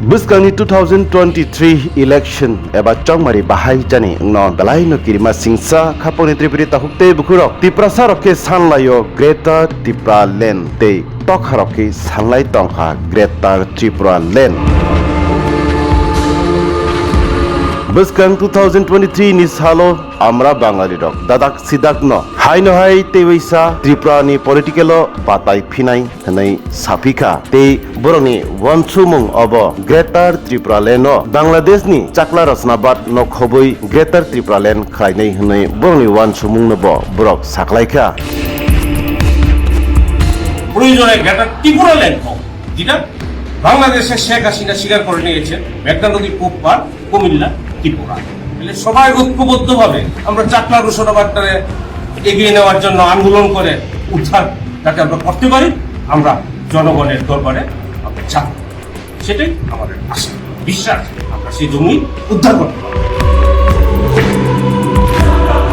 Buskangni 2023 election eba chongmari bahai jani no dalai no kirima singsa khaponi tripuri tahukte bukurok Tripura saroke sanlayo Greater Tripuraland te tokharoke sanlai tongha Greater Tripuraland Buskang 2023 ni salo Amara Bangali rok dadak sidak no hai no hai te wisa Tripura ni political batai phinai hanai sapika te boroni wansumung obo Greater Tripuraland no Bangladesh ni chakla rasnabad no khobui Greater Tripuraland khlainai hanai boroni wansumung no bo borok saklaika প্রয়োজনে greater Tripuraland হোক যেটা বাংলাদেশের শেখ হাসিনা স্বীকার করে নিয়েছেন মেঘনা নদীর পূর্ব কুমিল্লা ত্রিপুরা তাহলে সবাই ঐক্যবদ্ধভাবে আমরা চাকলা রুশনাবাদটারে এগিয়ে নেওয়ার জন্য আন্দোলন করে উদ্ধার যাতে আমরা করতে পারি আমরা জনগণের দরবারে আমরা চাপ সেটাই আমাদের আশা বিশ্বাস আমরা সেই জমি উদ্ধার করতে পারব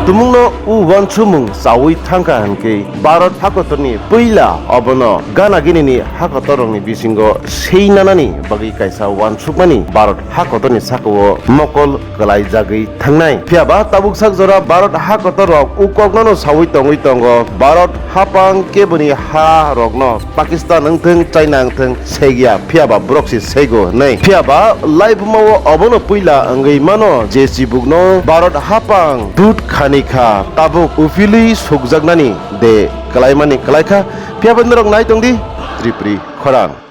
Tumungno u wansumung sawi thangka hanke Bharat hakotoni puila obono gana ginini hakotorongni bisingo seinanani bagi kaisa wansukmani Bharat hakotoni sakwo mokol kalai jagui thangnai phiaba tabuk sakjora Bharat hakotorok ukoknono sawi tongui tongo Bharat hapang keboni ha rokno Pakistan angtheng China angtheng segia phiaba broksi seigo nei phiaba live mawo obono puila angai mano jesi bugno Bharat hapang dut khani kha tabuk ufili sukjagnani de kalaimani kalaikha phiabandrok nai tongdi Tripuri khorang